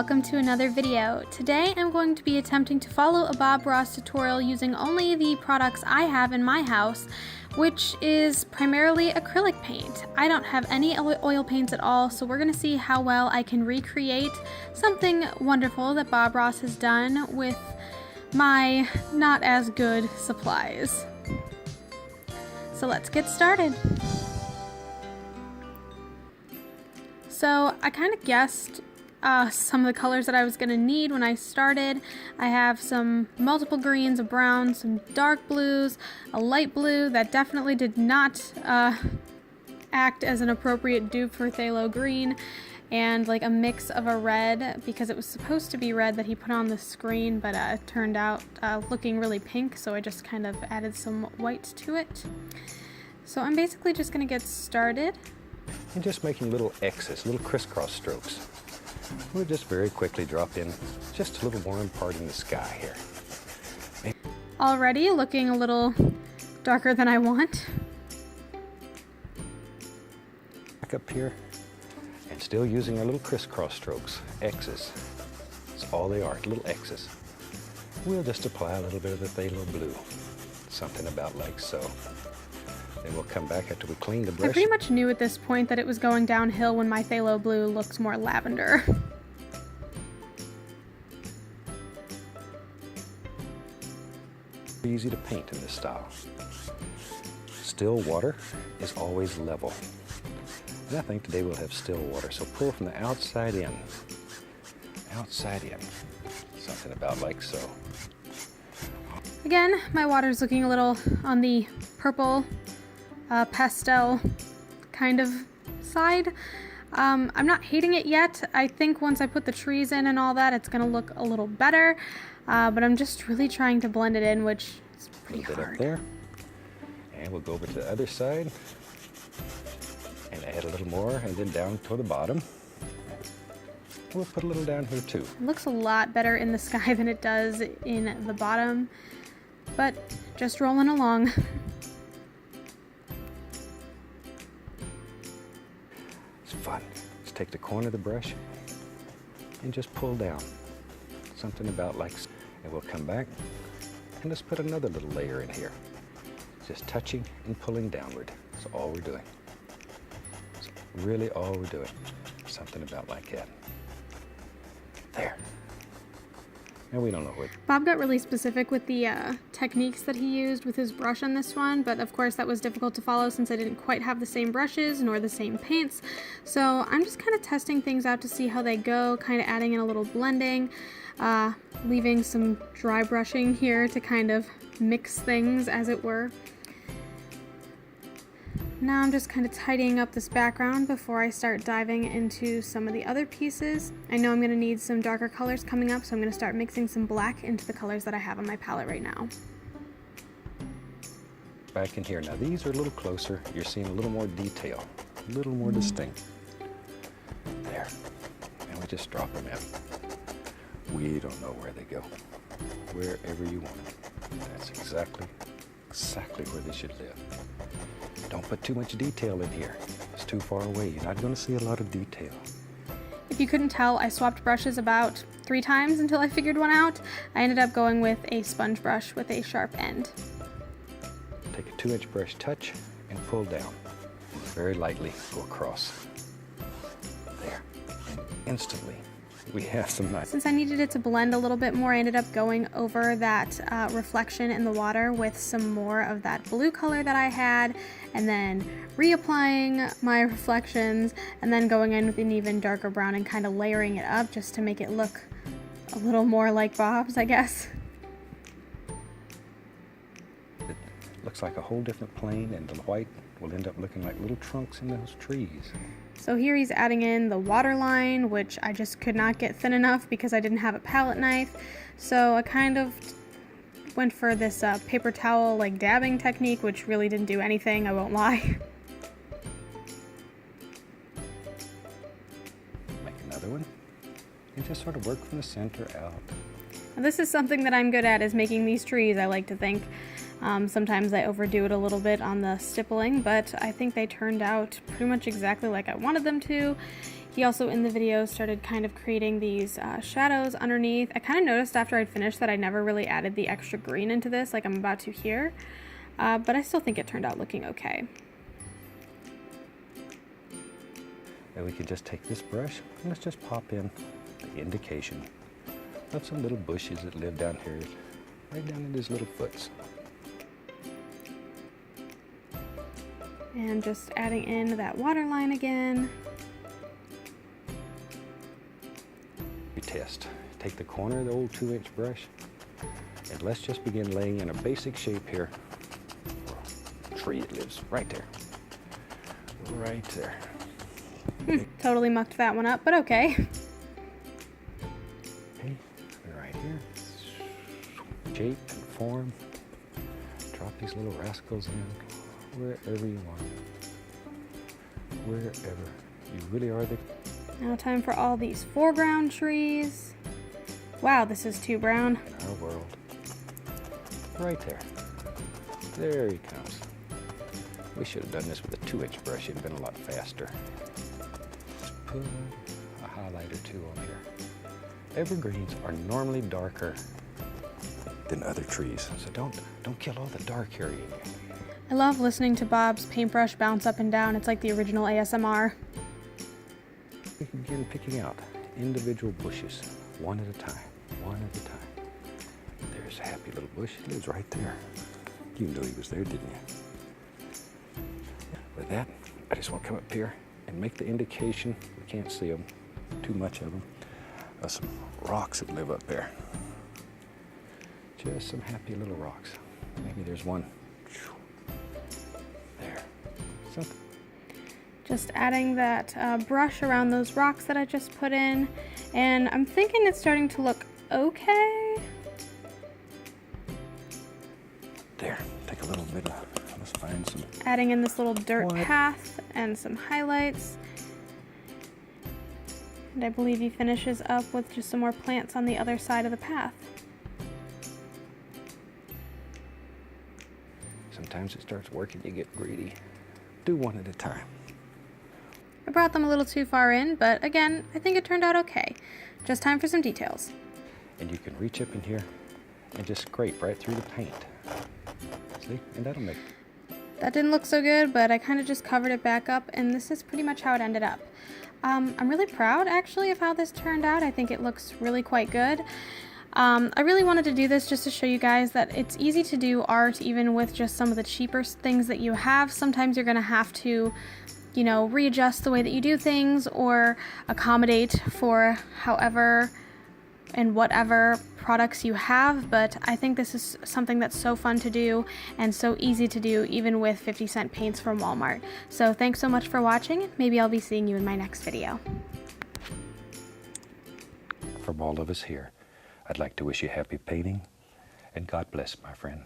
welcome to another video. Today I'm going to be attempting to follow a Bob Ross tutorial using only the products I have in my house, which is primarily acrylic paint. I don't have any oil paints at all, so we're going to see how well I can recreate something wonderful that Bob Ross has done with my not as good supplies. So let's get started. So I kind of guessed some of the colors that I was going to need when I started. I have some multiple greens, a brown, some dark blues, a light blue that definitely did not act as an appropriate dupe for phthalo green, and like a mix of a red because it was supposed to be red that he put on the screen, but it turned out looking really pink, so I just kind of added some white to it. So I'm basically just going to get started. And just making little X's, little crisscross strokes. We'll just very quickly drop in just a little warm part in the sky here. Already looking a little darker than I want. Back up here, and still using our little crisscross strokes, X's. That's all they are, little X's. We'll just apply a little bit of the phthalo blue, something about like so. Then we'll come back after we clean the brush. I pretty much knew at this point that it was going downhill when my phthalo blue looks more lavender. Easy to paint in this style. Still water is always level. And I think today we'll have still water, so pull from the outside in. Outside in. Something about like so. Again, my water's looking a little on the purple pastel kind of side. I'm not hating it yet. I think once I put the trees in and all that, it's gonna look a little better, but I'm just really trying to blend it in, which is pretty hard. Up there, and we'll go over to the other side and add a little more, and then down to the bottom. We'll put a little down here too. It looks a lot better in the sky than it does in the bottom, but just rolling along. Fun. Let's take the corner of the brush and just pull down. Something about like, and we'll come back and let's put another little layer in here. Just touching and pulling downward. That's all we're doing. That's really all we're doing. Something about like that. There. And we don't know what. Bob got really specific with the techniques that he used with his brush on this one, but of course that was difficult to follow since I didn't quite have the same brushes nor the same paints. So I'm just kind of testing things out to see how they go, kind of adding in a little blending, leaving some dry brushing here to kind of mix things as it were. Now I'm just kind of tidying up this background before I start diving into some of the other pieces. I know I'm going to need some darker colors coming up, so I'm going to start mixing some black into the colors that I have on my palette right now. Back in here. Now these are a little closer. You're seeing a little more detail, a little more distinct. There. And we just drop them in. We don't know where they go. Wherever you want them. That's exactly where they should live. Don't put too much detail in here. It's too far away. You're not going to see a lot of detail. If you couldn't tell, I swapped brushes about 3 times until I figured one out. I ended up going with a sponge brush with a sharp end. Take a 2-inch brush, touch, and pull down. Very lightly go across. There. And instantly, we have some nice. Since I needed it to blend a little bit more, I ended up going over that reflection in the water with some more of that blue color that I had, and then reapplying my reflections, and then going in with an even darker brown and kind of layering it up just to make it look a little more like Bob's, I guess. It looks like a whole different plane, and the white will end up looking like little trunks in those trees. So here he's adding in the water line, which I just could not get thin enough because I didn't have a palette knife. So I kind of went for this paper towel like dabbing technique, which really didn't do anything, I won't lie. Make another one and just sort of work from the center out. Now, this is something that I'm good at, is making these trees, I like to think. Sometimes I overdo it a little bit on the stippling, but I think they turned out pretty much exactly like I wanted them to. He also in the video started kind of creating these shadows underneath. I kind of noticed after I'd finished that I never really added the extra green into this like I'm about to here, but I still think it turned out looking okay. And we could just take this brush and let's just pop in the indication of some little bushes that live down here, right down in these little foots. And just adding in that water line again. We test. Take the corner of the old 2-inch brush and let's just begin laying in a basic shape here for a tree that lives right there. Right there. Totally mucked that one up, but okay. Okay, right here. Shape and form. Drop these little rascals in wherever you want. Wherever. You really are the... Now time for all these foreground trees. Wow, this is too brown. In our world. Right there. There he comes. We should have done this with a 2-inch brush. It'd been a lot faster. Just put a highlight or two on here. Evergreens are normally darker than other trees, so don't kill all the dark area. I love listening to Bob's paintbrush bounce up and down. It's like the original ASMR. We can begin picking out individual bushes, one at a time, one at a time. There's a happy little bush. He lives right there. You knew he was there, didn't you? With that, I just want to come up here and make the indication, we can't see them, too much of them, of some rocks that live up there. Just some happy little rocks. Maybe there's one there. Something. Just adding that brush around those rocks that I just put in, and I'm thinking it's starting to look okay. There, take a little bit of, let's find some. Adding in this little dirt path and some highlights. And I believe he finishes up with just some more plants on the other side of the path. Sometimes it starts working, you get greedy. Do one at a time. I brought them a little too far in, but again, I think it turned out okay. Just time for some details. And you can reach up in here and just scrape right through the paint. See? And that'll make... That didn't look so good, but I kind of just covered it back up, and this is pretty much how it ended up. I'm really proud, actually, of how this turned out. I think it looks really quite good. I really wanted to do this just to show you guys that it's easy to do art even with just some of the cheaper things that you have. Sometimes you're going to have to, you know, readjust the way that you do things or accommodate for however and whatever products you have, but I think this is something that's so fun to do and so easy to do even with 50-cent paints from Walmart. So thanks so much for watching. Maybe I'll be seeing you in my next video. From all of us here, I'd like to wish you happy painting and God bless, my friend.